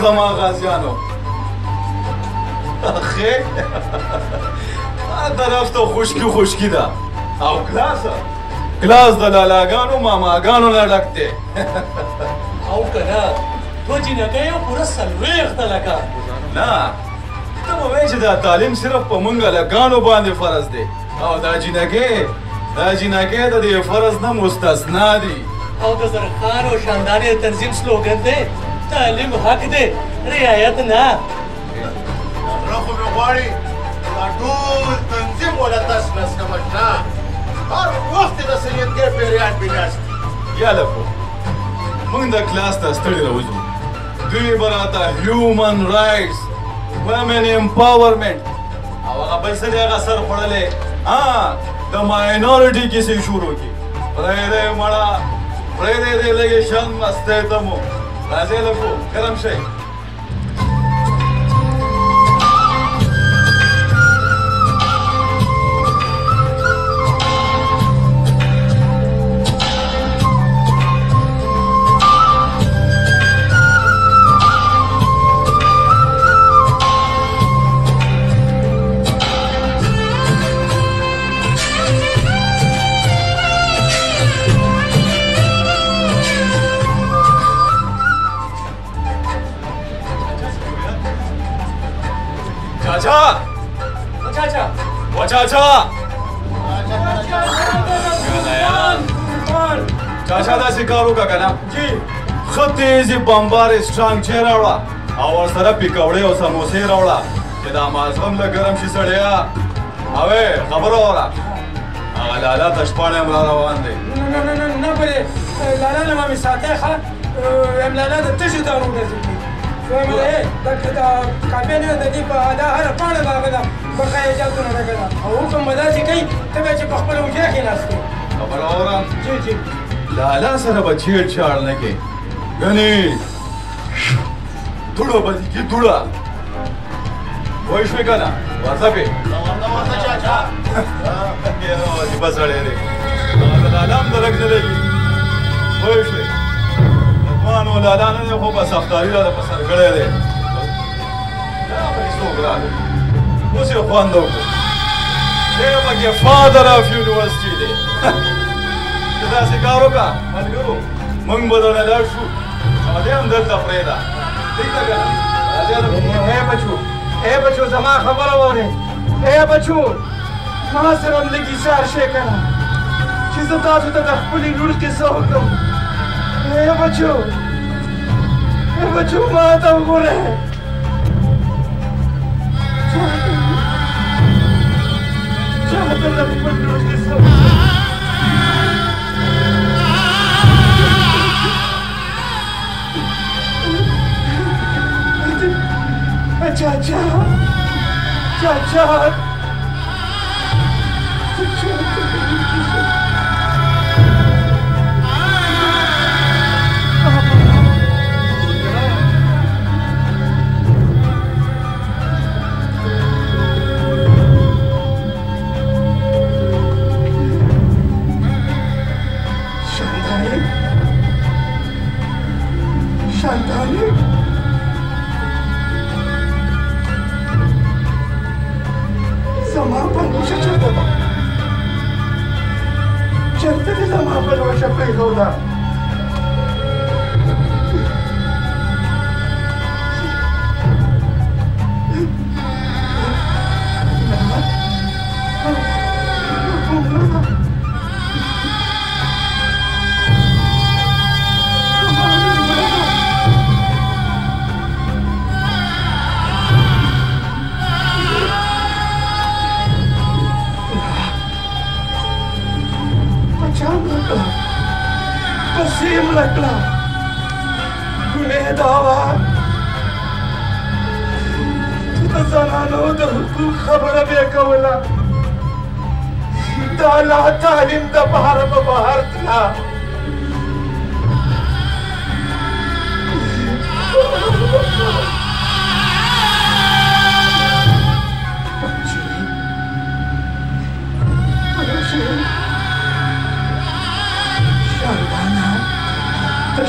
زما غازیانو اخی طرف ته خشکی ده او کلاس د لالاګانو ماماګانو نه ډک دی او کنه تو جنګه یو پوره څلوېښت لکه نه ته مو وایې چې دا تعلیم صرف په مونږ هلکانو باندې فرض دی او دا جنګې د دې فرض نه مستثنا دي او د زرخان او شاندانې تنظیم سلوګن دی تعلیم حق دی رعایت نه زړه خو مې غواړي دا ټول تنظیم ولا تاسو نه سمجنا هر وخت د سیدګۍ پیریان بیناست یا لکو مونږ د کلاس ته ستړي راوځو دوی به راته هیومن رایټس ومن امپاورمنټ او هغه بل څه دی هغه سر خوړلی د ماینورټي کیسې شروع کړي پرېږدی مړه پرېږدی دې لږې شان مستۍ ته مو راځئ لکو ګرم شئ चाचा दاسې کار وکړه که نه ښه تیزې بمبار اسټرانګ چای راوړه او ورسره پیکوړې او سموسې راوړه چې دا مازغم له ګرم شي سړیا اوې خبره وره هغه لالا تشپاڼې هم را روان دی نه بلې لالا نه مې ساتې ښه لالا د تشو دارو ورځي وایم دا کاپیا نه د دې په دا هره پاڼه باغه ده بقا اجازه نه راغله او حکم به داسې کوي ته به چې په خپله وجه کېناستې خبره وره جی لالا سره به چیړ چاړ نه کوي ګنې دوړه به دې کې دوړه وای شوې که نه ورځه پې عجیبه سړی دی د لالا هم درک نه لګي وای شوې ځوان و لالا نه دی خو بس افطاري راته په سر کړی دی دا به یې څوک راغی اوس یې خوند وکړو دی پکې فادر آف یونیورسټي دی ته داسې کار وکړه ملګرو موږ به درنه لاړ شو او دی هم دلته پرېږده ټیک ده که نه ای بچو زما خبره واورئ ای بچو ما سره هم لږ ایثار شئ که نه چې زه تاسو ته د خپلې لور کیسه وکړم ای بچو ما ته وګورئ چاته د خپل لور کیسه Chacha! Shantali? زما پلوشه چرته ده؟ چرته دې زما پلوشه پرېښوده؟ پسیم لکړه ګناه دا وه چې د زنانو د حقوق خبره بې کوله د الله تعلیم دپاره به بهر تله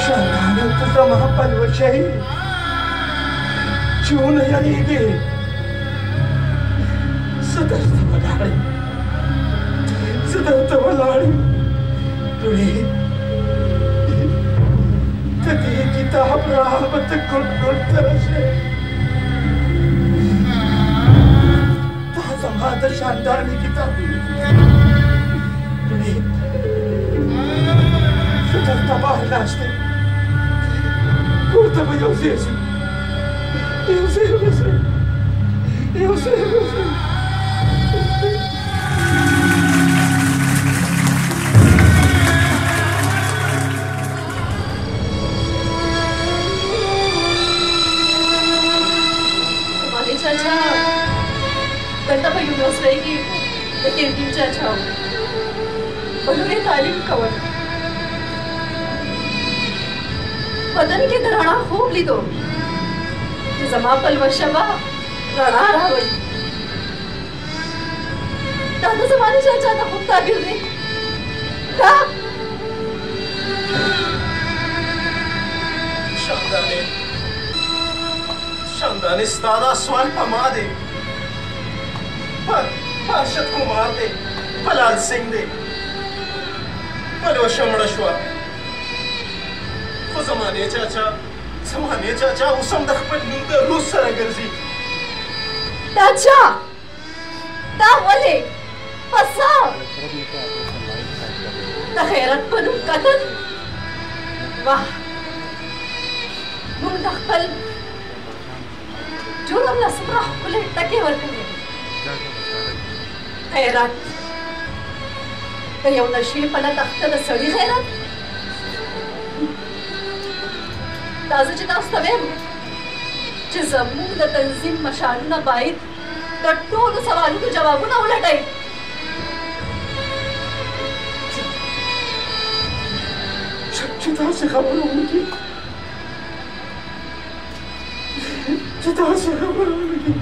شاندانه ته زما پلوشه یې चून यानीगे सदर्थ वलाड़ी तुड़ी तदी किताब राहमत गुट तरसे ताज़माद शानदार किताब तुड़ी सदर्थ बाह लास्ते kurta bu Yosef. हमारे चाचा करता पर यूनिवर्स रहेगी लेकिन तीन चाचा उन्होंने तालीम कवर बदन के घराणा खूब ली दो जमा पलवशबा रड़ा रावल दादा जमाने चाचा ना खूब ताबिर ने का शानदाने स्तादा सवाल पमा दे पर पाशत को मार दे पलाल सिंह दे पलवशा मड़शवा ज़माने चाचा उसम दखपल नींद रूस सरगर्जी चाचा ता वाले पसा तखैरत पनु कतन वाह मुन दखपल जुर्म लसमरा खुले टके वर्कने खैरत कयौ नशी पला तख्त द सड़ी खैरत ताज़ा चिता उस्तवेम चे ज़मून द तंज़ीम मशालू ना बाइद टट्टोलू सवालू तो जवाबू ना उलटाई चिता से खबर होगी चिता से खबर होगी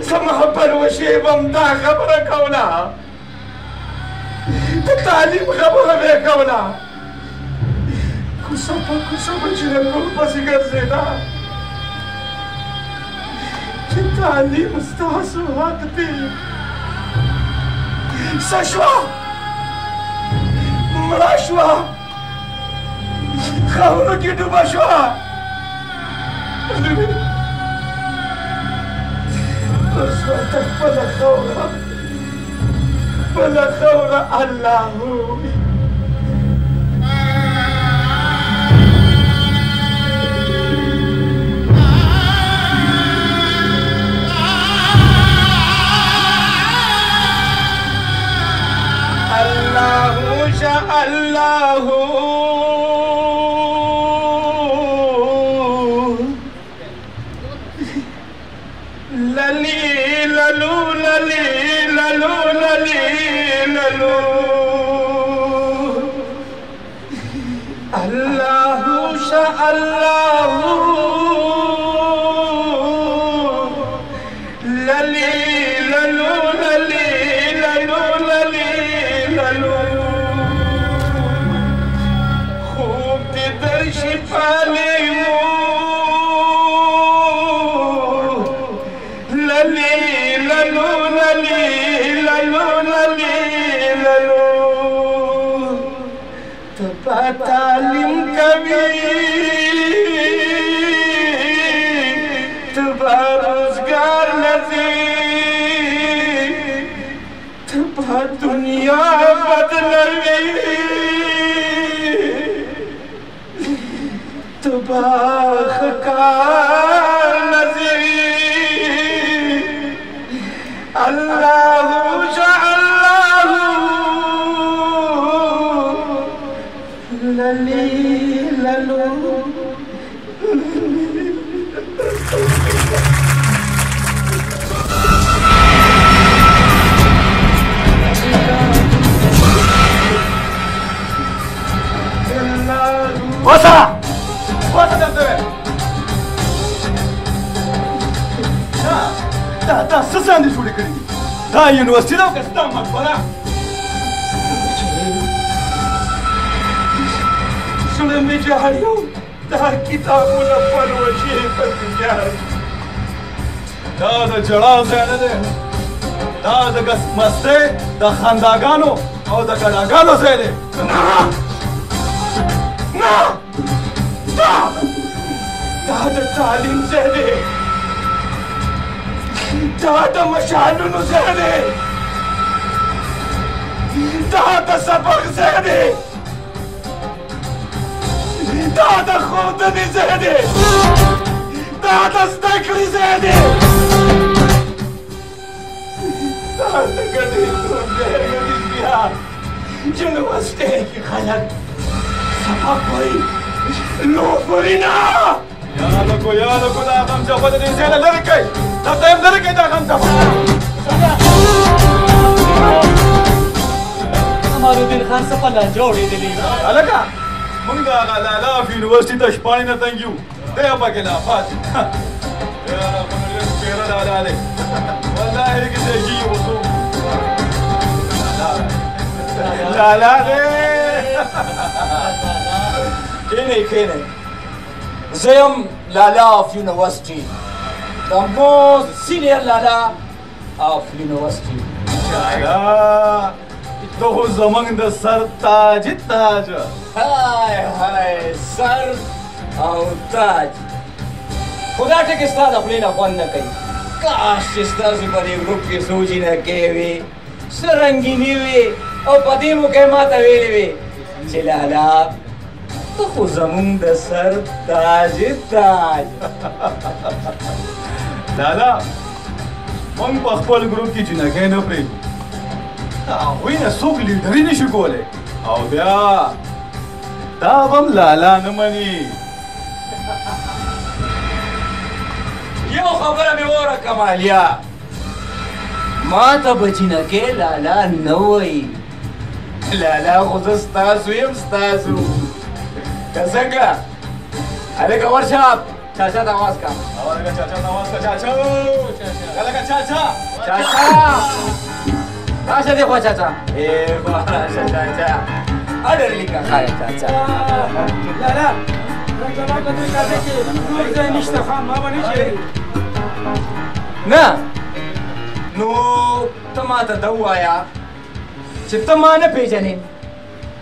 समापन वशेबम दा खबर कौला तालीम खबर में कौला कुसब जिनको बसिगर ज़ेना चिताली मुस्तासु हाकती सशवा मराशवा खबरों की डुबाशवा उस वक्त पला खौरा अल्लाहू अल्लाहू लली ललू लली ललू लली ललू अल्लाहू अल्लाहू लली ललू लली ललू लली ललू तालीम कभी तुबा रोजगार नज़ीर तुबा दुनिया बदलवी तुबा खकार नज़ीर अल्लाहू लली ललू Bosa dante da sasandi suri kari da university da kasta makbara सुने में जहाड़ियों دا کتابونه پلوشي په دنیا دا د جړا ځای نه دی دا د مستۍ د خنداګانو او د ګډاګانو ځای دی نه دا د تعلیم ځای دی دا د مشعلونو ځای دی دا د سبق ځای دی دا د ښودنې ځای دی دا د زده کړې ځای دی دا د ګډې بیا یونیورسټۍ کې خلک سبق وایي لوب وایي نه یا لکو دا غمجپه د دې ځای نه لرې کړئ دلته یې لرې کړئ دا غمجپه کمالالدین خان څه په لانجه اورېدلي هلکه موږ د هغه لالا په یونیورسټي ته شپاړې نه تنګ یو دی پکې لا پاتې یاره خو نو ډېر پیره لالا دی والله کې دی کېږي اوسو لالا دی کښېنئ زه یم لالا آف یونیورسټي the most senior لالا آف یونیورسټي لالا ته خو زموږ د سر تاج تاج های سر او تاج خو دا ټکې ستا د خولې نه خوند نه کوي کاش چې ستاسو په دې ګروپ کې څو جینکې وي څه رنګینې وي او په دې مو کې ماته ویلې وي چې لالا ته خو زموږ د سر تاج تاج لالا موږ په خپل ګروپ کې جینکې نه پرېږدو هغوی نه څوک لیډري نشي کولی او بیا دا به هم لالا نه مني یو خبره مې واوره کمالیا ما ته به جینکې لالا نه وایي لالا خو زه ستاسو یم ستاسو که څنګه هلکه ورشه چاچا ته آواز کا هلکه چاچا ته آواز کا چاچا هلکه چاچا چاچا راشه دی خوا چاچا ای خوا راشه چاچا اډر لیکه خای چاچا لالا زما په دې کار کې نور ځای نشته خان ما به نه شي نه نو ته ماته دا ووایه چې ته ما نه پېژنې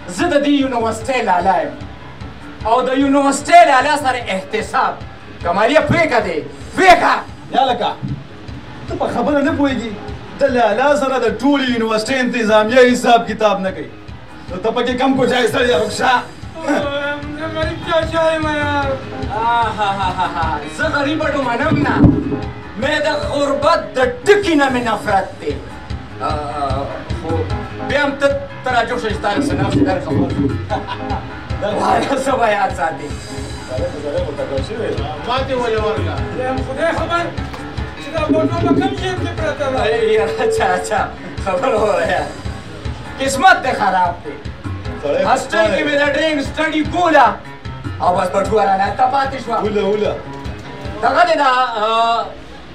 زه د دې یونیورسټۍ لالا یم او د یونیورسټۍ لالا سره احتساب کمالیا پرېږه دی پرېږه یا لکه ته په خبره نه پوهېږي د لالا سره د ټولې یونیورسټۍ انتظامیه حساب کتاب نه کوي نو ته پکې کم کوچای سړی رخصه غریب چاچا یم یار زه غریبه ډومنم نه مې د غربت د ټکي نه مې نفرت دی خو بیا هم ته راجوړ شه چې تا له څه نفس در خبر شو وایا څه به یاد ساتې ماتې ولې ورکړه خدای خبر چې دا بوټو به کوم شي کې پرته ده یاره چاچا خبر ووایه قسمت دې خراب دی هاسټل کې مې د ډرینګ سټډي کوله او بس بټوه رانه پاتې شوه اوله دغه دی دا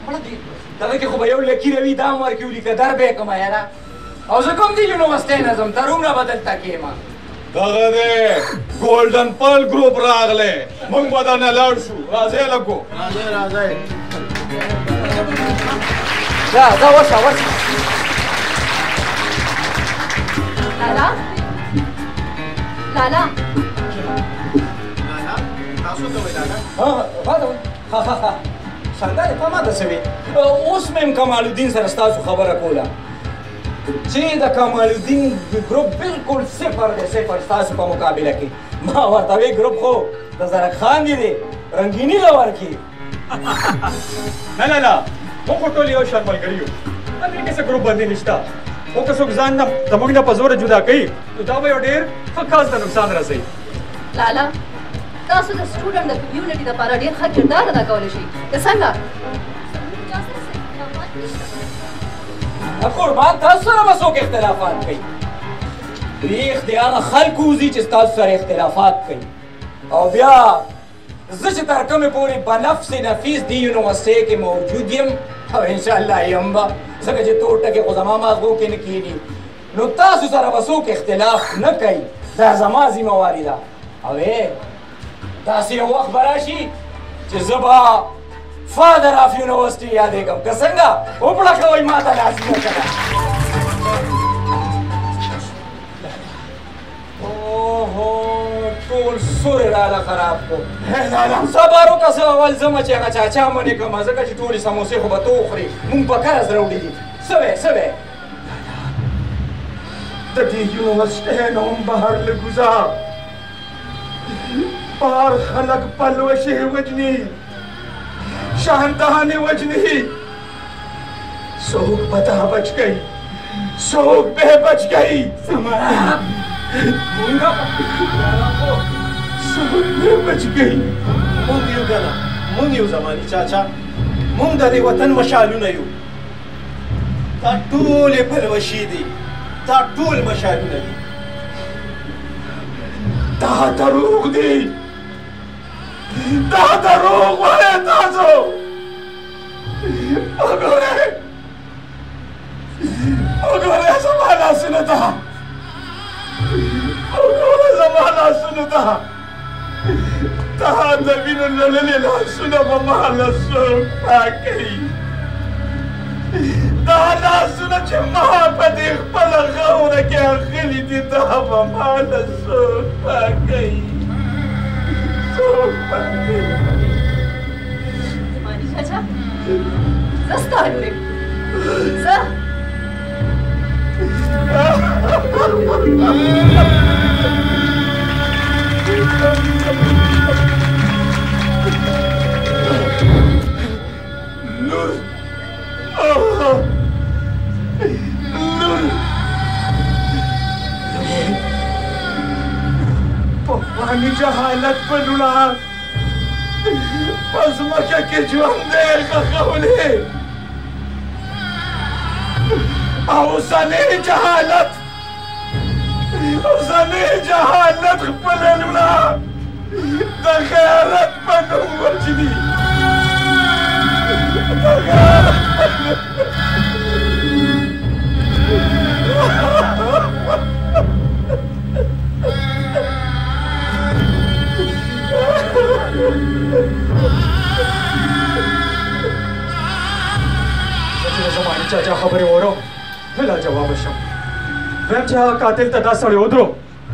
مړه دی دغه کې خو به یو لکي روي دا هم ورکړي ولیکه در به یې کړمه یاره او زه کوم دې یونیورسټۍ نه ځم تر عمره به دلته کښېمه دغه دی ګولډن پل ګروپ راغلی موږ به درنه لاړ شو راځئ لکو راځئ ځه ورشه لالا لالا تاسو ته وایي لالا سردار په ما ته څه وي اوس مې هم کمالالدین سره ستاسو خبره کوله چې د کمالالدین ګروپ بالکل صفر دی صفر ستاسو په مقابله کې ما ورته وی ګروپ خو د زرک خان دی رنګیني له ورکړي نه موږ خو ټول یو شان ملګري یو دې کې څه ګروپ باندې نشته خو که څوک ځان نه زموږ نه په زوره جدا کوي نو دا به یو ډېر ښه کار ته نقصان رسوي لالا تاسو د سټوډنټ د کمیونټي لپاره ډېر ښه کردار ادا کولی شئ که څنګه قربان تاسو سره به څوک اختلافات کوي ریښ د هغه خلکو وځي چې ستاسو سره اختلافات کوي او بیا زه چې تر کومې پورې بنفس نفیس دې یونیورسټۍ کې موجود یم او انشاءالله یم به ځکه چې تور ټکې خو زما ماغزو کې نه کښېني نو تاسو سره به څوک اختلاف نه کوي دا زما ذمهواري ده او داسې یو وخت به راشي چې زه به فادر آف یونیورسټي یادېږم که څنګه وپړه کوئ ما ته لازمي ده که اوهو ټول سورې راله خراب کړو سبا روکه زه اول ځمه چې هغه چاچا منې کړم ځکه چې ټولې سموسې خو به ته وخورې مونږ په قرض راوړي دي څه وی څه وی د دې یونیورسټۍ نه هم بهر لږ وځه بهر خلک پلوشې وجني شهندهانې وجني څوک به دا بچ گئی څوک به بچ گئی څوک به بچ گئی مونږ یو کنه مونږ یو زماني چاچا مونږ د دې وطن مشالونه یو دا ټولې پلوشې دي دا ټول مشالونه دي دا دروغ دي دا دروغ وایه تاسو وګورئ زما لاسونه ته وګوره زما لاسونه ته دا د وینو لړلې لاسونه به ما له څوک پاکوي دا لاسونه چې ما په دې خپله خاوره کې اخلي دي دا به ما له څوک پاکوي څوک پاکوي زماني چاچا زه ستا لور یم زه لور پخواني جهالت په لوړه په ځمکه کې ژوندی ښخولې او اوسنی جهالت خپله لوړه د غیرت په نوم وجني د غیرت په نوم زماني چاچا خبرې وورم لا جواب شم ویم چې هغه قاتل ته دا سړی ودرو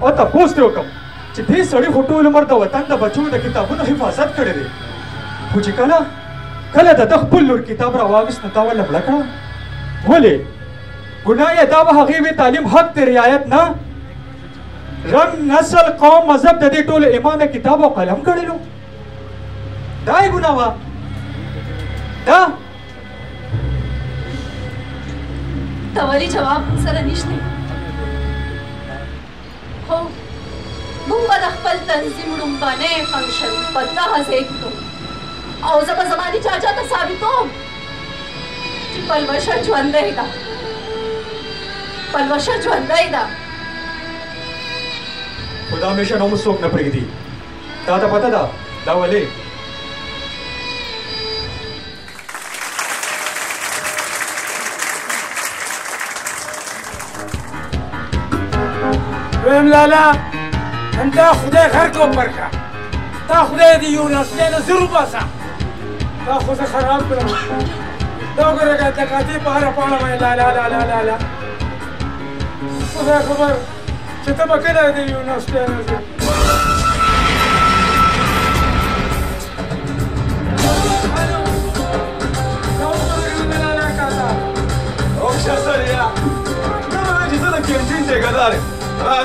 او تپوس ترې وکړم چې دې سړي خو ټول عمر د وطن د بچو د کتابونو حفاظت کړی دی خو چې کله د ده خپل لور کتاب راواغېست نو تا ولې مړه کړه ولې ګناه یې دا به هغې وې تعلیم حق دی رعایت نه رنګ نسل قوم مذهب د دې ټولو امام یې کتاب او قلم کړلو دا یې ګناه وه دا ته ولې جواب سره نشته خو موږ به د خپل تنظیم لومړنی فنکشن په دغه ځای کې کوو او زه به زماني چاچا ته ثابتوم چې پلوشه ژوندی ده پلوشه ژوندی ده خو دا همیشه نوم څوک نه پرېږدي تا ته پته ده دا ولې ویم لالا انتا خدای غر کو برکا تا خدای دی یونیورسٹی نه زرو باسا تا خو زه خراب کړم دا وګوره که دکاتې په هره پاڼه باندې لالا لالا لالا خدای خبر چې ته به کله د یونیورسټۍ نه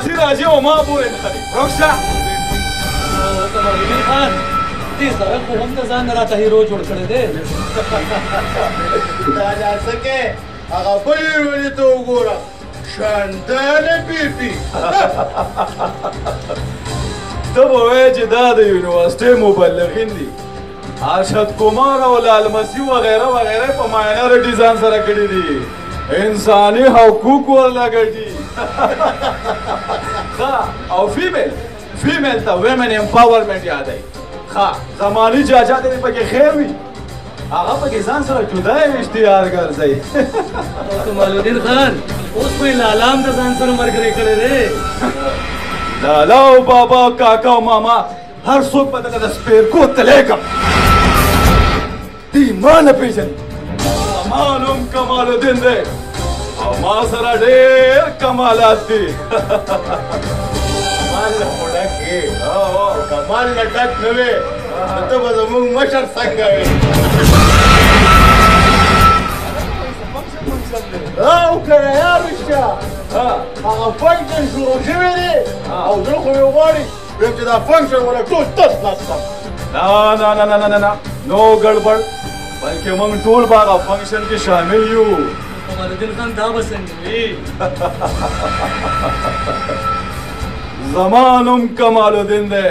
ځې راځي او ما پورې نه خري رخصه تمرین خان دې سره خو هم د ځان راته هیرو جوړ کړی دی دا ځکه هغه بل ولې ته وګوره شاندانه بیبي ته به وایې چې دا د یونیورسټۍ مبلغین دي ارشد کمار او لالمسی وغیره وغیره په ماینارټي ځان سره کړي دي انساني حقوق ورله ګټي او فیمیل ته ویمن امپاورمنټ یادوي ښه زماني چاچا ته دې پکې خیر وي هغه پکې ځان سره جدا اشتهار ګرځوي کمال الدین خان اوس خو یې لالا هم د ځان سره ملګری کړی دی لالا او بابا او کاکا او ماما هر څوک به دلته د سپېرکو تلی کړم دوی ما نه پېژني زما نوم کمال الدین دی او ما سره ډېر کمالات دي کمال نه خو ډک یې کمال نه ډک نه وې ته به زموږ مشر څنګه وې او کنه یا رښتیا هغه فنکشن شروع شوی دی او زه خو یې غواړي ویم چې دا فنکشن ونه ټول تس نس کړم نه نه نه نه نه نه نو ګډوډ بلکې موږ ټول به هغه فنکشن کې شامل یو کمال الدین خان دا به څنګه وي زما نوم کمال الدین دی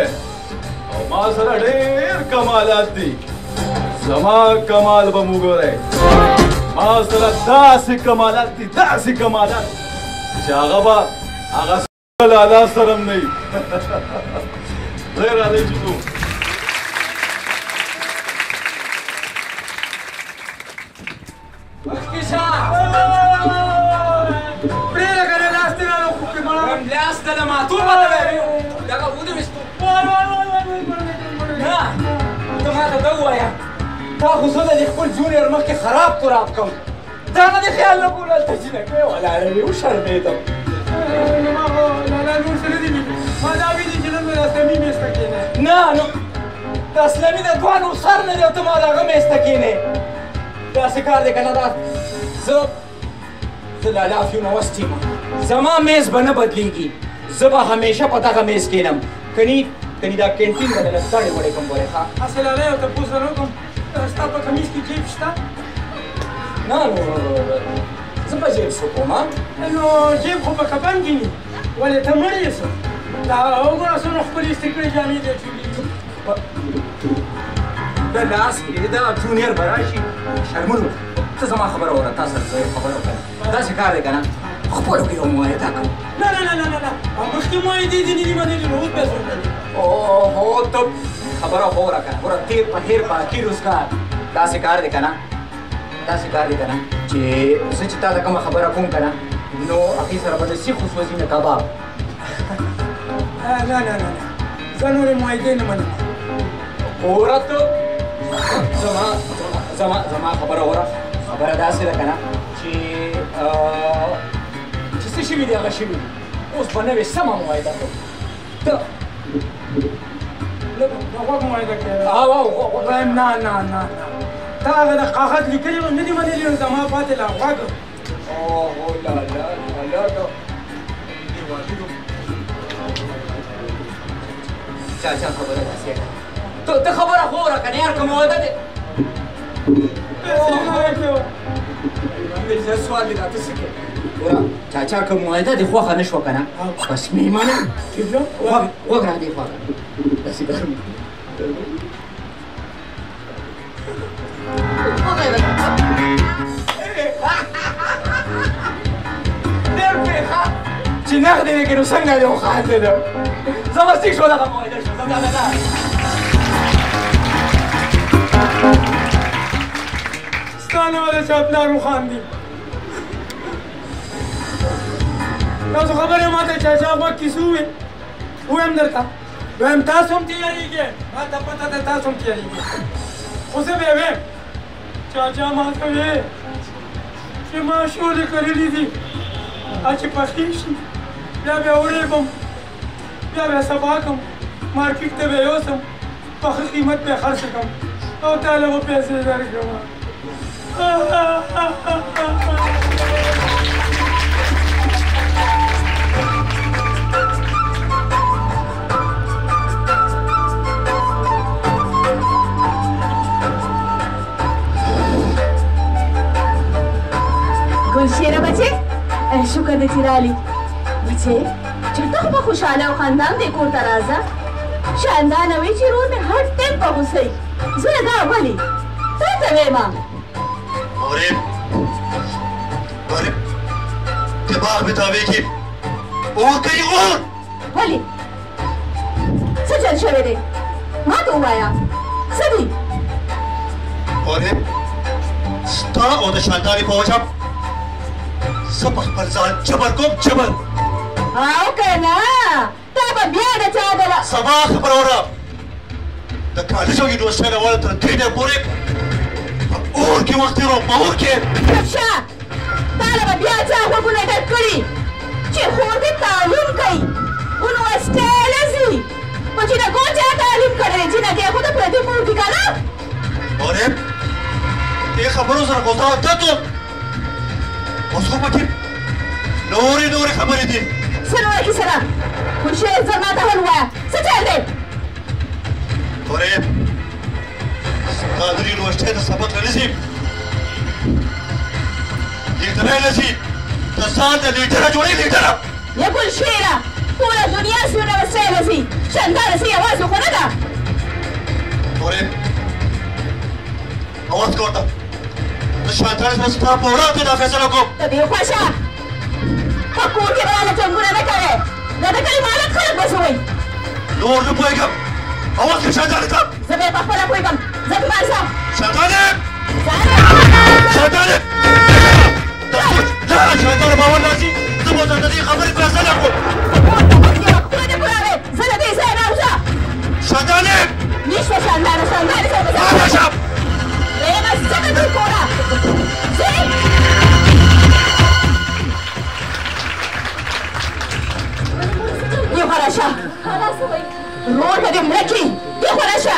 او ما سره ډېر کمالات دي زما کمال به مو ګورئ ما سره داسې کمالات دي داسې کمالات چې هغه به هغه لالا سره هم نه وي ځای راځئ چې ځو تا خو زه د خپل جونیر مخکې خراب تراب کړم دا نه دې خیال نه کول هلته جینکۍ ولاړه وې وشرمېدم لالا نور سره دي ما دا ویلي چې نن به د اسلامي میز ته کښېنې نه نو د اسلامي د دوانو سر نه دی او ته ما د هغه میز ته کښېنې داسې کار دی که نه دا زه لالا اف یونیورسټي یم زما میز به نه بدلېږي زه به همیشه په دغه میز کښېنم کني دا کینټین به دله دړې وړې کوم ګورې ښه هسې لالا یو تپوس درته وکړم ستا په کمیز کې جیب شته نه نو زه به جیب څه کوم نو جیب خو په کفن کې ني ولې ته مړ یې څه دا وګوره څومره ښکلې ایستې کړې جامې دې چولې د لاس کې دا جونیر به راشي شرمون ته زما خبره وره تا سره زه خبره وکړم داسې کار دی که نه خپلو کې یو معاهده کړم نه نه نه نه نه مخکې معاهدې ځینې دي منلي نو اوس بیا څه وکړي اوهو ته خبره خو وره که نه وره تیر په هیر په اخیر روزګار داسې کار دی که نه داسې کار دی که نه چې زه چې تا ته کومه خبره کوم که نه نو هغې سره به د سیخو سوځي نه کباب نه نه نه زه نورې معاهدې نه منم وره ته زما خبره وره خبره داسې ده که نه چې څه شوي دي هغه شوي دي اوس به نوې سمه معاهده کوو ته غوږ معاهده کوې وایم نه نه نه تا هغه د کاغذ لیکلي نه دي منلي نو زما پاتې لا غوږ اوهو لالا چا خبره داسې ده ته خبره خو وره که نه یار که معاهده دی سوال دی راته څه کوې وره چاچا که معاهده دې خوښه نه شوه که نه بس مېمانه غوږ را دې خوا که داسې ګرم ډېر پېښه چې نغدې دی که نو څنګه دی وخاندېدم زه به سیک شو دغه معاهده شو ستا نه وله چې پلار وخاندي تاسو خبرې ما ته چاچا مخکې څه وویل ووایم درته ووایم تاسو هم تیارېږئ ما ته پته ده تاسو هم تیارېږئ خو زه به یې ویم چاچا ما ته ویې چې ما شولې کرلي دي چې پخې شي بیا بیا وړېږم بیا بیا سبا کړم مارکېټ ته به یوسم په ښه قیمت به یې خرڅ کړم او تاله به پیسې درکړم ګلشیره بچې شکر دې چې رالي بچې چېرته خو به خوشحاله او خندان دې کور ته راځه شاندانه وي چې رور مې هر ټیم په غوسه وي زړه دا ولې تا ته ویمه غریب دماغ में दावे की और कहीं और ولې څه چل شوی دی ما ته ووایه څه دي غریب ستا او د شانداري په وجه زه په خپل ځان جبر کوم جبر او که نه دا به بیا د چا ده سبا خبره وره د کالج یونیورسټۍ نه وړه تر دې نه پورې په اور کې وخت تېرو په اور کې شه تا له به بیا چا غوږونه ډک کړي چې خور دې تعلیم کوي یونیورسټۍ له ځي په جینکو چا تعلیم کړی جینکې خو د پردي مور دي که نه مورې دې خبرو سره خو زه عادت وم اوس خو پکې نورې خبرې دي څه نوره کیسه ده خورشید زر ما ته ول ووایه څه چل دی مورې ستا د یونیورسټۍ د سبق نه نځي لیډرۍ نه ځي د ځان د لیډره جوړې لیډره یا ګلشیره ټوله دنیا سي یونیورسټۍ نه ځي شانداره سي یوازې خو نه ده مورې اواز کوه ورته د شانتارې سره ستا په وړاندې دا فیصله کوم ته دې خوښه په کور کې به رانه جنګونه نه کوې دا د کلي مالک خلک به څه وایي نور نه پوهېږم اواز کړه شانتارې ته زه به یې په خپله پوهېږم زه بیمار ځم شانتارې شانتارې شانتارې باور راځي زه به درته دې خبرې فیصله کړم خپله دې پوراوې زه له دې ځایه نه وځه شانتارې نشته شانداره شاندارې سره به ځه درېیمه ځکه دوی کوره ځې دې خوا راشه رور به دې مړه کړي دې خوا راشه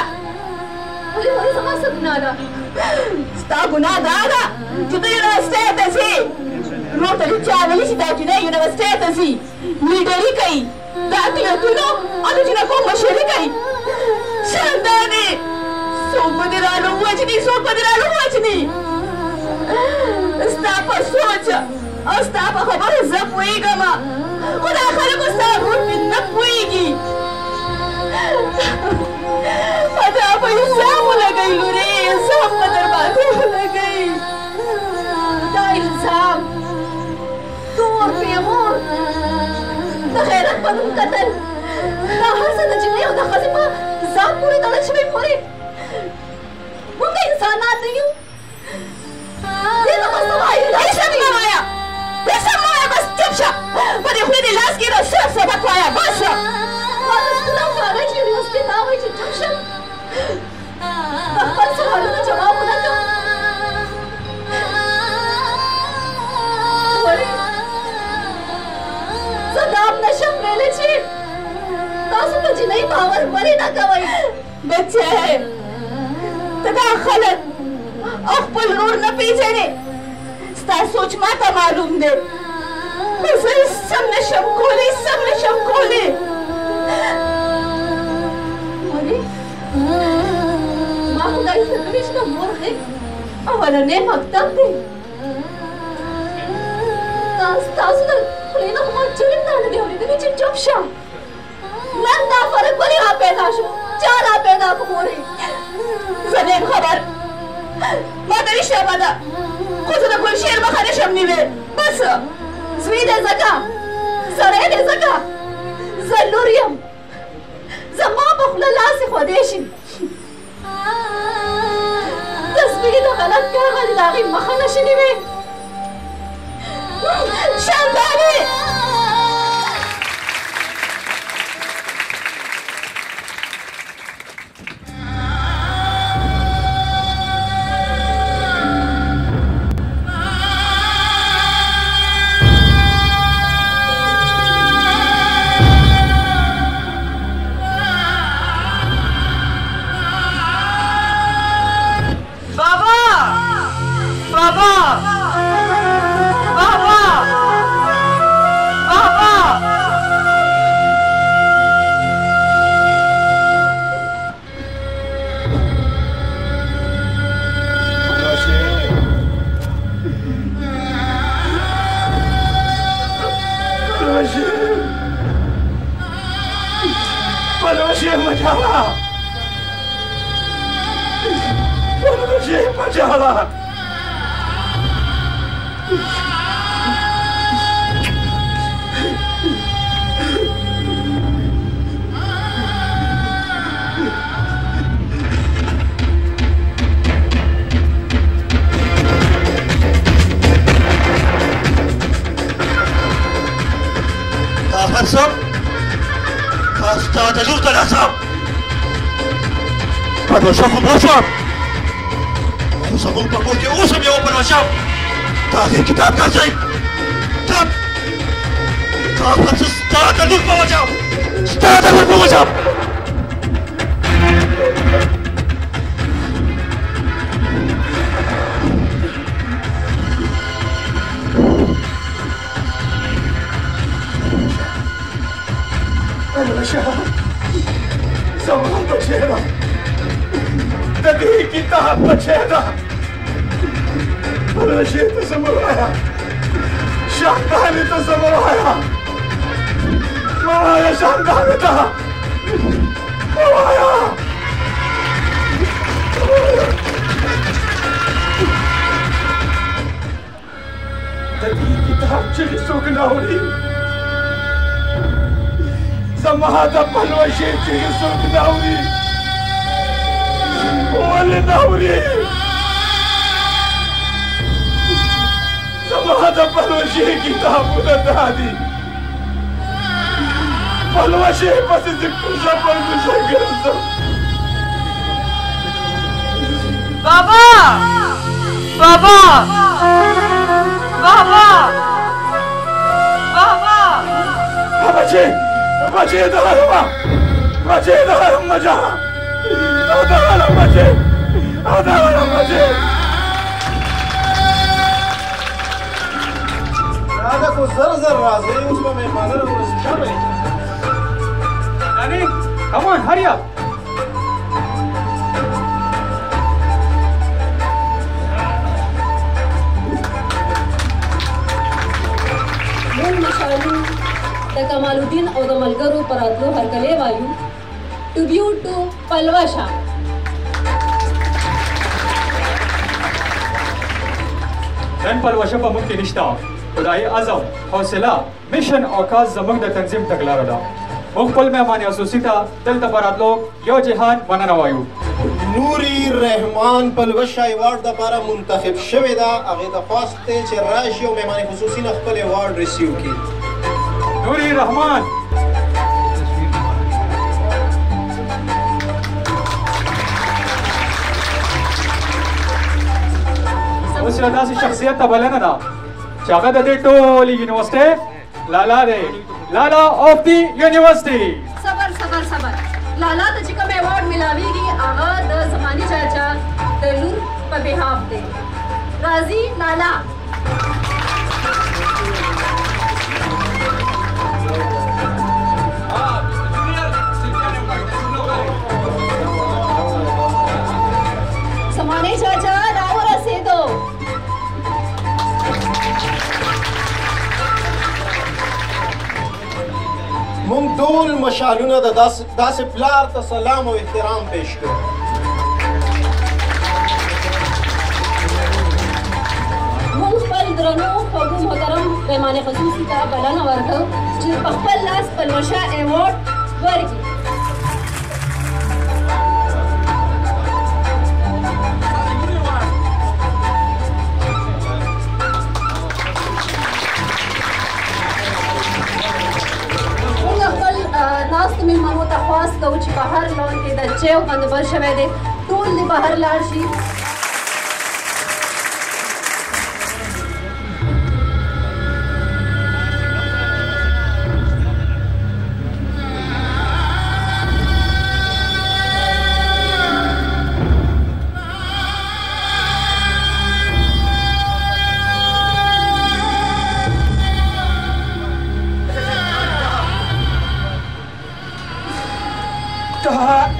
ولې مورې زما څه ګناه ده ستا ګناه دا ده چې ته یونیورسټۍ ته ځې رور ته دې چا ویلي چې دا جینۍ یونیورسټۍ ته ځي لیډري کوي د اقلیتونو او د جینکو مشري کوي شاندانې څوک به دې رانه ووجني څوک به دې رانه ووجني ستا په سوچ او ستا په خبرو زه پوهېږم خو دا خلکو ستا رور مې نه پوهېږي په دا به الزام ولګوي لورې الزام به در باندې ولګوي دا الزام تور پیغور د غیرت په نوم کتل دا هر څه د جینۍ او د ښځې په ذات پورې تړل شوي مورې موږ انسانان نه یو دې ته به څه وایو هېڅ مه وایه هېڅ مه وایه بس چوپ شه په دې خولې دې لاس کېږده صرف سبق وایه بس ما د سکول او کالج یونیورسټۍ ته وایي چې چوپ شم د خپل سوالونو جواب ونه کړم مورې زه دا هم نشم ویلی چې تاسو په جینۍ باور ولې نه کوئ بچې ته دا خلک او خپل رور نه پېژنې ستا سوچ ما ته معلوم دی خو زه سم نشم کولی سم نشم کولی مورې ما خدای زده کړې چې د مور غېږ اولنی مکتب دی ستاسو د خولې نه خو ما چرم دا نه دي اورېدلي چې چوپ شه نن دا فرق ولې را پیدا شو چا را پیدا کړو مورې زه نه یم خبر ما ته رښتیا بده خو زه د ګلشیر مخه نشم نیولی بس زوی دی ځکه سړی دی ځکه زه لور یم زما په خوله لاس ښودی شي د سپي د غلط کار غلي د هغې مخه نشي نیوی شاندارې هر څه ستا د لور د ناسم پلوشه خو پوه شوم خو زموږ په کور کې اوس هم یوه پلوشه د هغې کتاب ګرځئ تا به زه ستا د لور په وجه ستا د لور په وجه پلوشه زما بچی ده د دې کتاب بچی ده پلوشې ته څه مه وایه شاندانې ته څه مه وایه مه وایه شاندانې ته مه وایه د دې کتاب چغې څوک نه اوري زما د پلوشې چغې څوک نه اوري ولې نه اوري زما د پلوشې کتابونه دا دي پلوشې پسې زه کوزه پر کوزه ګرځم بابا بابا بابا بابا بچې بچې د هرمه بچې د هرمه جهه او د هرم بچې او د هرم بچې راځه خو زر زر راځئ اوس به مېلمانه راورسي شابه Danny, come on, hurry up. موږ مشالو د کمال الدین او د ملګرو پر راتلو هرکلی وایو ټریبیوټ ټو پلوشه نن پلوشه په موږ کې نشته خدای اعظم حوصله میشن او کار زموږ د تنظیم تګلاره ده موږ خپل مهمان خصوصي ته دلته په راتلو یو جهان مننه وایو نوري رحمان پلوشه ایوارډ دپاره منتخب شوې ده هغې ته خواست دی چې راشي او مهمان خصوصي نه خپل ایوارډ ریسیو کړي نوري رحمان اوس یو داسې شخصیت ته بلنه ده چې هغه د دې ټولې یونیورسټۍ لالا دی لالا آف دی یونیورسټۍ صبر صبر صبر لالا ته چې کوم ایوارډ ملاویږي هغه د زماني چاچا د لور په بهاف دی راځي لالا زماني چاچا راورسېدو مونږ ټول مشالونه د داسې پلار ته سلام او احترام پیش کړو موږ خپل درنو خوږو محترم مهمان خصوصي ته بلنه ورکړو چې په خپل لاس پلوشه ایوارډ ورکړي ناستو مېلمنو ته خواست کوو چې په هر لون کې د چایو بندوبست شوی دی ټول دې بهر لاړ شي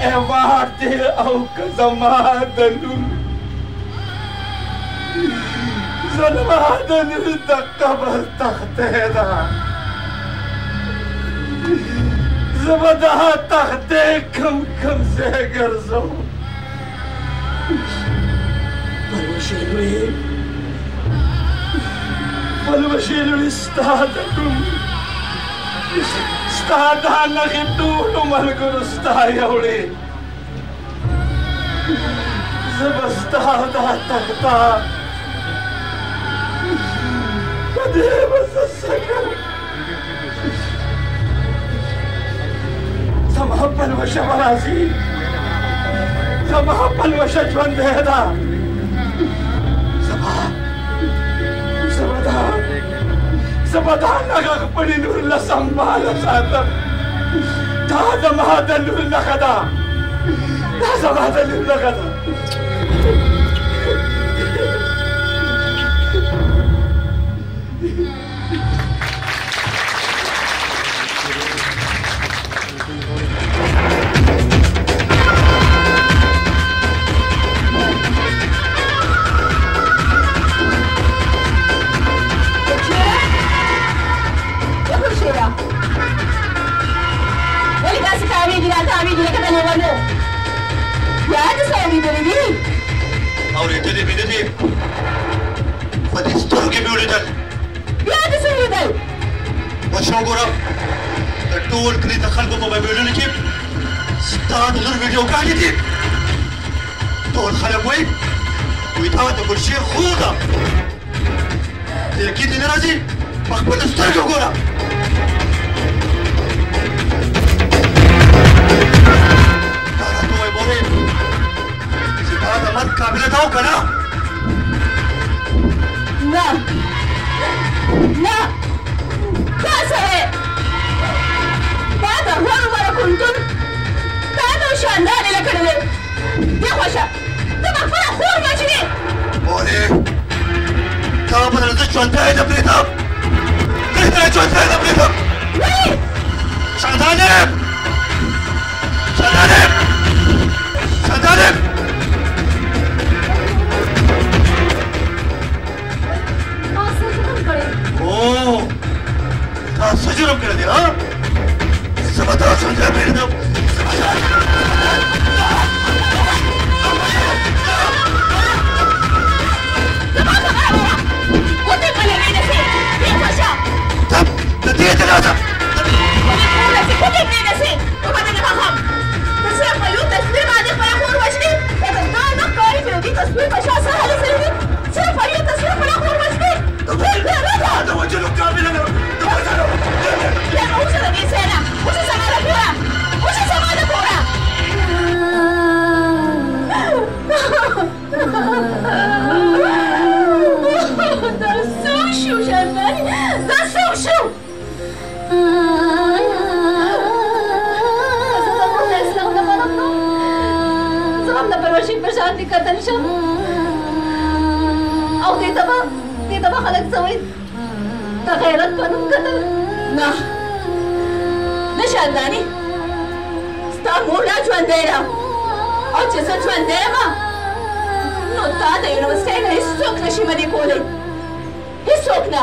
ایوارډ دی او که زما د لور زما د لور د قبر تختې ده زه به دغه تختې کوم ځای ګرځم پلوشې لورې پلوشې لورې ستا د کوم ستا دا نښې ټولو ملګرو ستا یوړې زه به ستا دا تخته په دې به زه څه کوم زما پلوشه به راځي زما پلوشه ژوندی ده زما دا نغه خپلې لور له سمباله ساتم دا زما د لور نښه ده دا زما د لور نښه ده اورېدلې مې نه دي په دې سترګې مې ولیدل بیا دې څه ولیدل ورشه وګوره د ټول کلي د خلکو په موبایلونو کې ستا د لور ویډیوګانې دي ټول خلک وایي دا د ګلشیر خور ده یقین دې نه راځي په خپلو سترګو وګوره دا راته وایي مورې چې دا د مرګ قابله ده او که نه نه نه دا سړی دا د هر کلتون دا د شاندارې له کړی دی دې خوښه ته به خپله خور وچنې مورې تا بدله زه ژوندی نه پرېږدم پرېږده ژوندی نه پرېږدم ولې شاندانې شاندانې شاندانې اوه تا څه جرم کړی دی ها زه به تا ژوندی پرېږدم د دې ته راځه ولې پرېږدې په بدن فهم د صرف په یو تصویر باندې خپله خور وژنې دا نه ښکاري چې د دې تصویر په شا سره هلې سره وي صرف په یو تصویر خپله خور وژنې د وجلو قابله نه د وجلو بیا نو اوسه د دې ځای نه اوسه زما د کوره اوسه زما د کوره دا څوک شو شاندارې دا څوک شو زه هم د پروشین په شان دې کتل شم او دې ته به خلک څه وایي د غیرت په نوم کتل نه نه شاندانې ستا مور لا ژوندی ده او چې زه ژوندی یم نو تا د یونیورسټۍ نه هېڅوک نشي منې کولی هېڅوک نه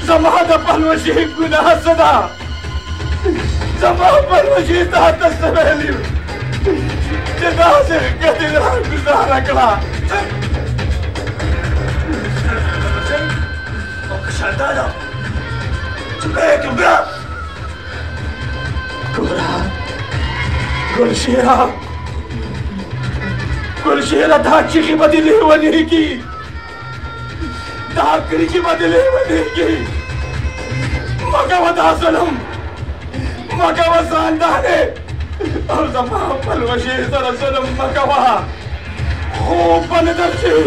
زما د پلوشې ګناه څه ده زما پلوشې تا ته څه ویلي چې داسې ښکتې راګزاره کړه او که شاندا ده چې بیا کې بیا ګوره ګلشیره دا چیغې به دې لیونېږي دا کړکۍ به دې لیونېږي مه کوه دا ظلم مکوه زندانه او زما پلوشې سره ظلم مکوه خوب به نه درشي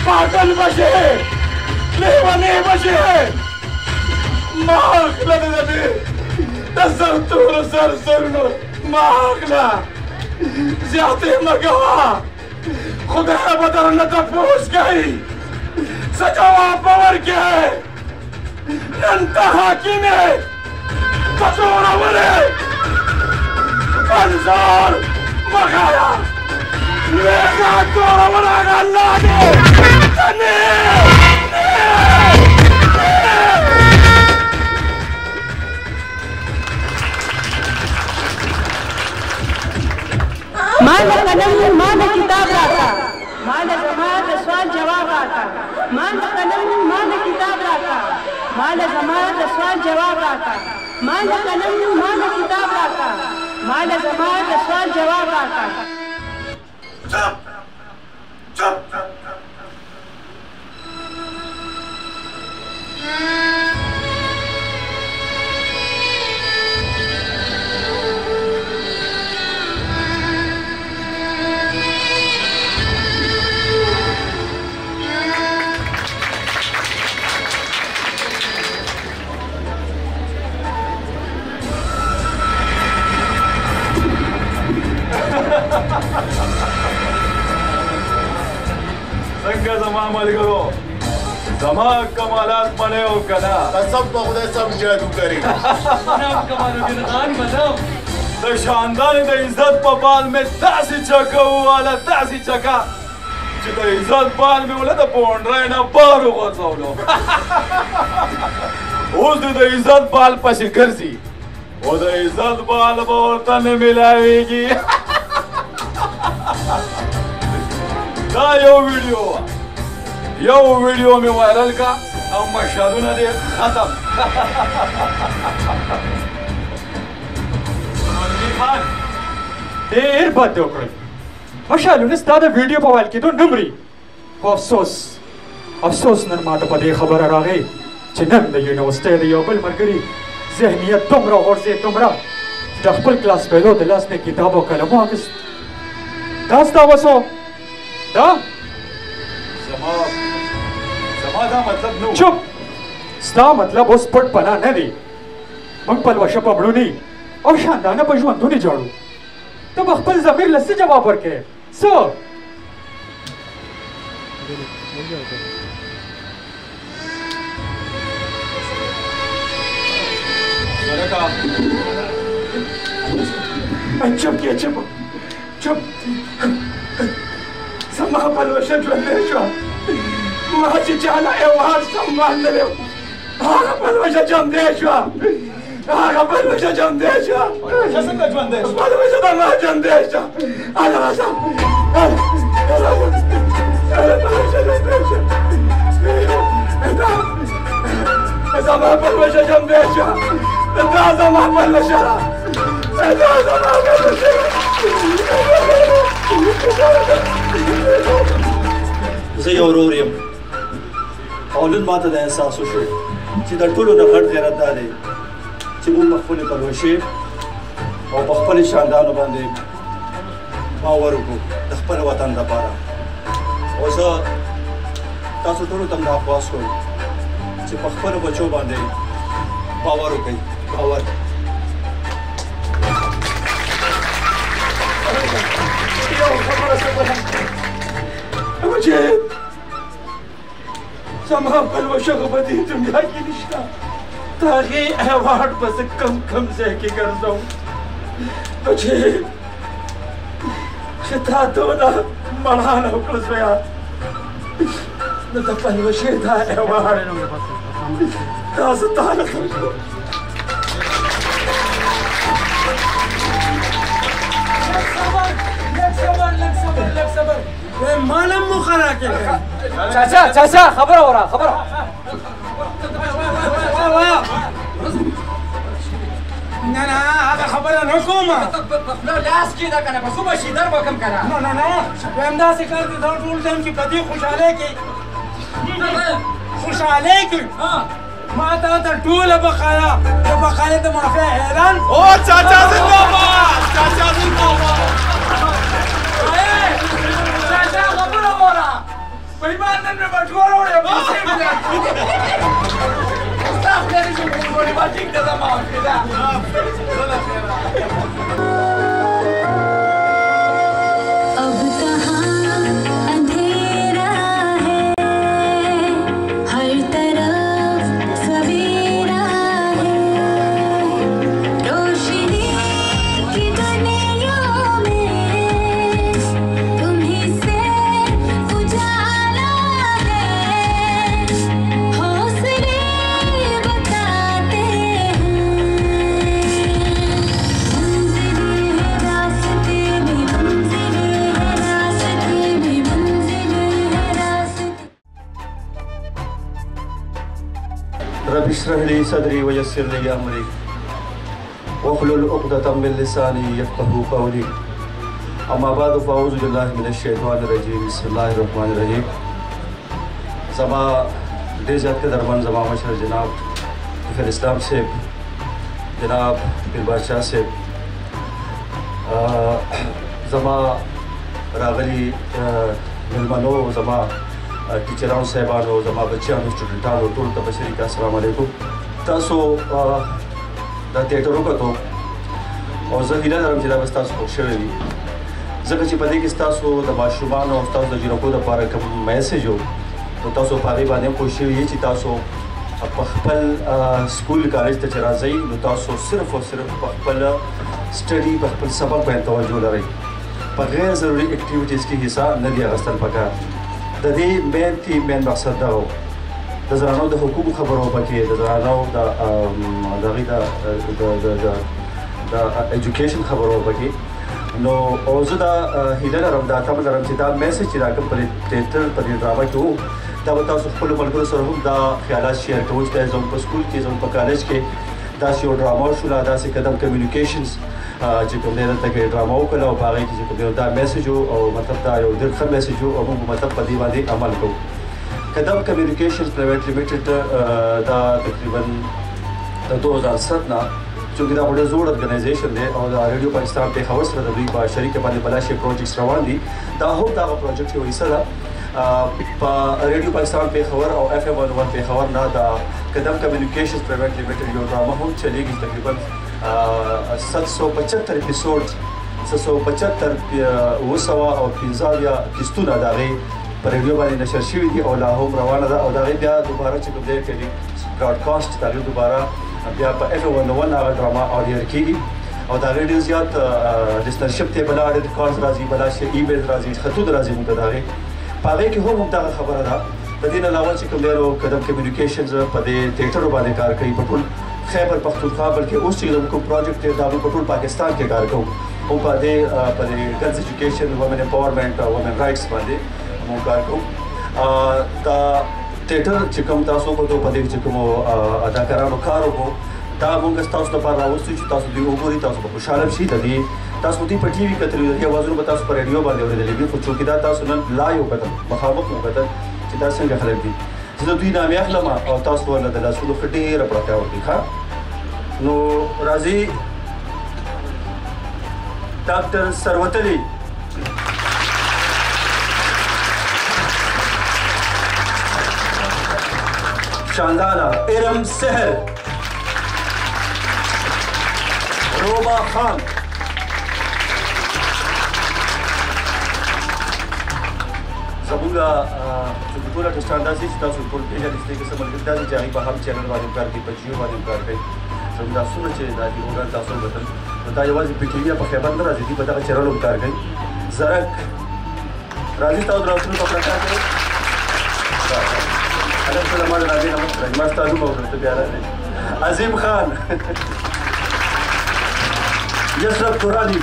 پاگل بشې لیونې بشې ما اخله د زرتورو زرزرونو ما اخله زیاتې مه کوه خدای به درنه تپوس کوي څه جواب به ورکړې نن ته حاکم یې په زورورې انځور مه ښایه لږه زورور هغه الله دی ته مالا قلم مالا کتاب راکا مالا زمان د سوال جواب راکا مالا قلم مالا کتاب راکا مالا زمان د سوال جواب راکا مالا قلم مالا کتاب راکا مالا زمان د سوال جواب راکا چپ چپ څنګه زما ملګرو زما کمالات منې او که نه قسم په خدای سم جادوګري جناب کمال الدین خان مدام د شاندانې د عزت په بال مې داسې چکه وواله داسې چکه چې د عزت بال مې ولې د پونډرۍ نه بار وغورځولو اوس دې د عزت بال پسې ګرځي او د عزت بال به ورته نه میلاویږي دا یو ویډیو مې وایرل کا او مشهدونه دې ختم ډېر بد دې وکړل مشالونه ستا د ویډیو په وایرل کېدو نه مري خو افسوس نن ما ته په دې خبره راغی چې نن د یونیورسټۍ د یو بل ملګري ذهنیت دومره غورځېد دومره چې د خپل کلاس فیلو د لاس نه کتاب او قلم واخیست دا ستا وسو دا زما دا مطلب نه چپ ستا مطلب اوس پټ پناه نه دی موږ پلوشه په مړونی او شاندانه په ژوندونې جوړو ته به خپل ضمیر له څه جواب ورکړې څه چپ کې چپ زما پلوشه ژوندۍ شوه ما چې چاله ایوان سنبال نه ویم هغه پلوشه ژوندۍ شوه پلوشه ژوندۍ شوه پلوشه څنګه ژوندۍ شوه پلوشه د ما ژوندۍ شوه هله راشه پلوشه ژوندۍ شوه زما پلوشه ژوندۍ شوه دا زما پلوشه ده دا زما پلوشه زه یو ورور یم او نن ماته دا احساس وشو چې د ټولو نه غټ غیرت دا دی چې موږ په خپلې پلوشې او په خپلې شاندانو باندې باور وکړو د خپل وطن دپاره او زه تاسو ټولو ته هم دا خواست کوم چې په خپلو بچو باندې باور وکړئ باور مجید زما پلوشه خو په دې دنیا کې نشته د هغې ایوارډ به زه کم ځای کې ګرځوم مجید چې تا دونه مړانه وکړه زویه نو د پلوشې دا ایوارډ دا زه تاله درکړم لږ صبر مالم مو خرا کې چاچا خبره وره خبره نه هغه خبره نه کوم نو لاس کې دا کنه په صبح شي در وکم کنه نه وایم داسې کار دي دا ټول ټایم چې په دې خوشحالۍ کې माता टूल बकाया तो बकाया तो माफिया हैरान ओ चाचा जिंदाबाद चाचा जिंदाबाद चाचा खबर हो रहा बेईमान ने बटवारा हो रहा बस मिला स्टाफ ने जो बोली बात ठीक था माफ किया अब कहां अंधेरा है हर तरफ सवेरा है रोशनी की दुनिया में तुम्हीं से उजाला है हौसले बताते हैं मंजिलें हैं रास्ते में मंजिलें हैं रास्ते में मंजिलें हैं रास्ते रब इश्रह ली सदरी वयस्सिर ली अमरी वहलुल उक़दतम मिन लिसानी यफ़क़हू क़ौली अम्मा बाद फ़अऊज़ु बिल्लाहि मिनश शैतानिर रजीम बिस्मिल्लाहिर रहमानिर रहीम ज़मा डेज़त के दरबान ज़मा मशहूर जनाब फिर इस्लाम से जनाब फिर बादशाह से ज़मा रागली मिलमनो ज़मा टीचरान साहबानो ज़मा बच्चियानो स्टूडेंटानो टोल तबशरी का अस्सलाम वालेकुम तासो दा थिएटरों का तो और ज़हीरा दरम जिला बस तासो शेवी ज़्यादा चिपदी किस तासो द माशुमान और तासो द जिनको द पार कम मैसेज हो तो तासो पागे बाने कोशिश ये ची तासो पखपल स्कूल कॉलेज तक चला जाई तो तासो सिर्फ और सिर्फ पखपल स्टडी पखपल सबक पे तवज्जो लगे बगैर ज़रूरी एक्टिविटीज़ की हिस्सा न दिया गस्तन पका दे मेन मकसद दा हो दजरानो द हुकूम खबरों पके दजरानो द एजुकेशन खबरों पके नो औजुदा हिला रमदा तम दरम चिता मैसेज चिरा कम पर थिएटर पर ड्रामा तो तब तासो फुल मलकुल सरहुम दा ख्यालात शेयर कोच दा जों स्कूल के जों कॉलेज के दा शो ड्रामा शुला दा से कदम कम्युनिकेशंस जिको ने तक ड्रामा को ला बागे की जिको दा मैसेज हो और मतलब दा यो दिल खम मैसेज हो और मतलब पदी वादे अमल को कदम कम्युनिकेशंस प्राइवेट लिमिटेड दा तकरीबन 2007 ना चूँकि दा बड़े जोर ऑर्गेनाइजेशन है और रेडियो पाकिस्तान पे खबर सर दबी बा शरीक बाने बलाशे प्रोजेक्ट्स रवान दी दा हो दा प्रोजेक्ट हो इसला रेडियो पाकिस्तान पे खबर और FM 101 पे खबर ना दा कदम कम्युनिकेशंस प्राइवेट लिमिटेड यो ड्रामा हो चलेगी तकरीबन 775 एपिसोड 775 वसवा और पिंजाविया किस्तूना दागे पर रेडियो वाले नशर शुरू थी और लाहौर रवाना था और दागे बिया दोबारा चिकन दे के ब्रॉडकास्ट दागे दोबारा बिया पर FM 101 आगा ड्रामा ऑडियर की और दागे डिज़ियात लिस्नरशिप थे बला रिकॉर्ड्स राजी बला शे ईमेल राजी खतूद राजी मुंता दागे पागे की हो मुंता खबर था बदीन अलावा चिकन दे रो कदम कम्युनिकेशंस पदे थिएटर वाले कार कई पटुल खैबर पख्तूनख्वा बल्कि उस चीज़ों को प्रोजेक्ट है दावल पटुल पाकिस्तान के कार को वो पदे girls education women empowerment women rights पदे वो कार को ता थिएटर चिकम तासो को तो पदे चिकम अदाकारानो कारो को ता मुंगस तासो तो पर रावस्तु तासो दी ओगोरी तासो को खुशालम शी तदी तासो दी पर टीवी कतरी ये आवाज़ों में तासो पर रेडियो वाले और दिल्ली को चौकीदार तासो न लाइव कतम मखामक मुकतल चिता संग खलक दी जो दुई नाम याखलमा और तासो वाला दला सुलो खटेर अपना और दिखा नो राजी डॉक्टर सरवतली शानदाना इरम सहर रोबा खान ज़बूला सुबुला टेस्टांडा से चिता सुबुल पे है इसलिए कि समझ गया कि जारी बाहर चैनल वाले कार की पचियो वाले कार पे समझा सुन चे दादी होगा तासो बतन तो तायवाज पिटिया पर खबर न राजी पता का चैनल उतार गई जरक राजी ताऊ रासुल का प्रकार है अलग से हमारे राजी नमस्कार मस्त आजू बहुत तो प्यारा है अजीम खान यशरफ कुरानी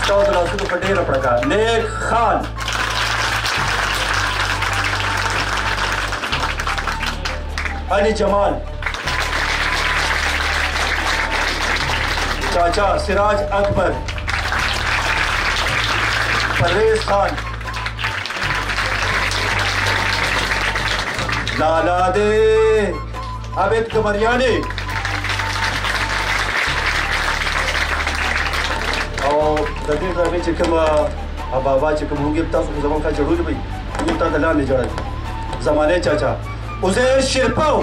ताऊ रासुल का पटेल प्रकार नेक खान अली जमाल चाचा सिराज अकबर परवेज खान लाला दे आबिद कमरियानी او د دې ډرامې چې کومه بابا چې کوم موږ تاسو په زمون کا جوړول وي موږ ته د لاندې جوړل زمانه چاچا عزیر شیرپاو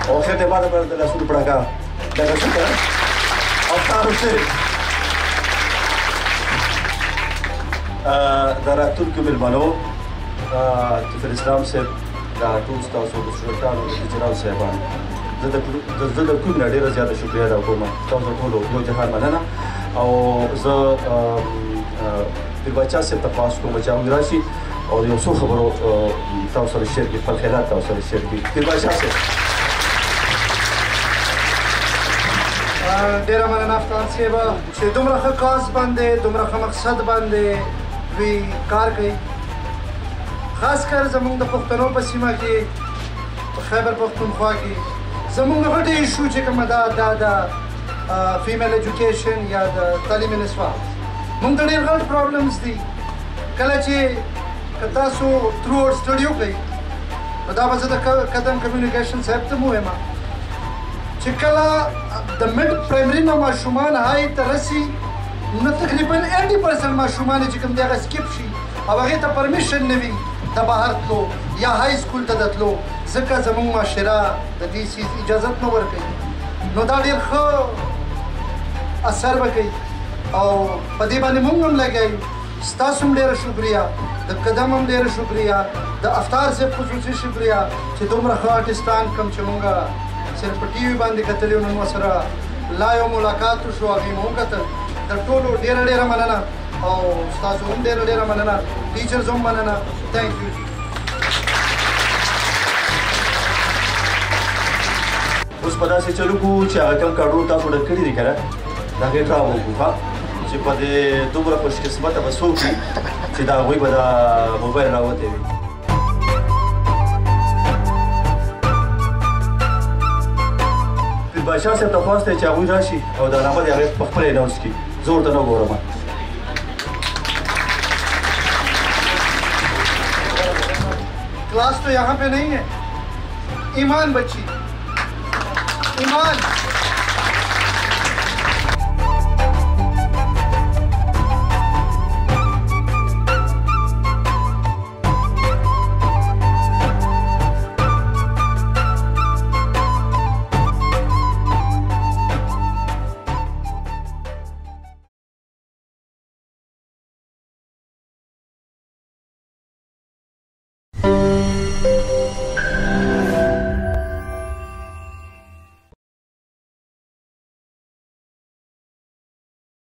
او خدای بعد پر د لاسو پړکا دا څه کار او تاسو څه دراتون کې ملمنو چې اسلام سے دا ټول تاسو د شرکتانو د جناب صاحبان زه د کوم نه ډیره زیاته شکریه ادا کوم تاسو ټول یو جهان مننه او زه د بچا سره تاسو کوم چې موږ راشي او یو څو خبرو تاسو سره شیر کې په خیالات تاسو سره شیر کې د بچا سره ډیره مننه افغان صاحب چې دومره ښه کاز باندې دومره ښه مقصد باندې وی کار کوي خاص کر زمونږ د پښتنو په سیمه کې په خیبر پښتونخوا کې زمونږ غټې ایشو چې کومه ده دا د فیمیل ایجوکیشن یا د تعلیم نسوان موږ ته ډېر غټ پرابلمز دي کله چې که تاسو تھرو آوټ سټډي وکړئ نو دا به زه د قدم کمیونیکیشن صاحب ته ووایم چې کله د مډ پرایمري نه ماشومان های ته رسي نو تقریبا 80% ماشومان چې کوم دی هغه سکیپ شي او هغې ته پرمیشن نه وي د بهر تلو یا های سکول ته د تلو ځکه زموږ معاشره د دې څیز اجازت نه ورکوي نو دا ډېر ښه اثر به کوي او په دې باندې موږ هم لګیایو ستاسو هم ډېره شکریه د قدم هم ډېره شکریه د افطار صاحب خصوصي شکریه چې دومره ښه آرټسټان کوم چې موږ صرف په ټي وي باندې کتلي نن ورسره لایو ملاقات وشو هغې مو وکتل د ټولو ډېره ډېره مننه او ستاسو هم ډېره ډېره مننه ټیچرز هم مننه تھینک یو اوس په داسې چلو کوو چې هغه کوم کارونه تاسو ډک کړي دي که نه د هغې ډرامه وکړو ښه چې په دې دومره خوشقسمته به څوک وي چې د هغوی به دا موبایل راوتی وي بادشاه صاحب ته خواست دی چې هغوی راشي او دا نامه د هغې په خپله اناونس کړي زه ورته نه ګورم क्लास तो यहाँ पे नहीं है ईमान बच्ची ईमान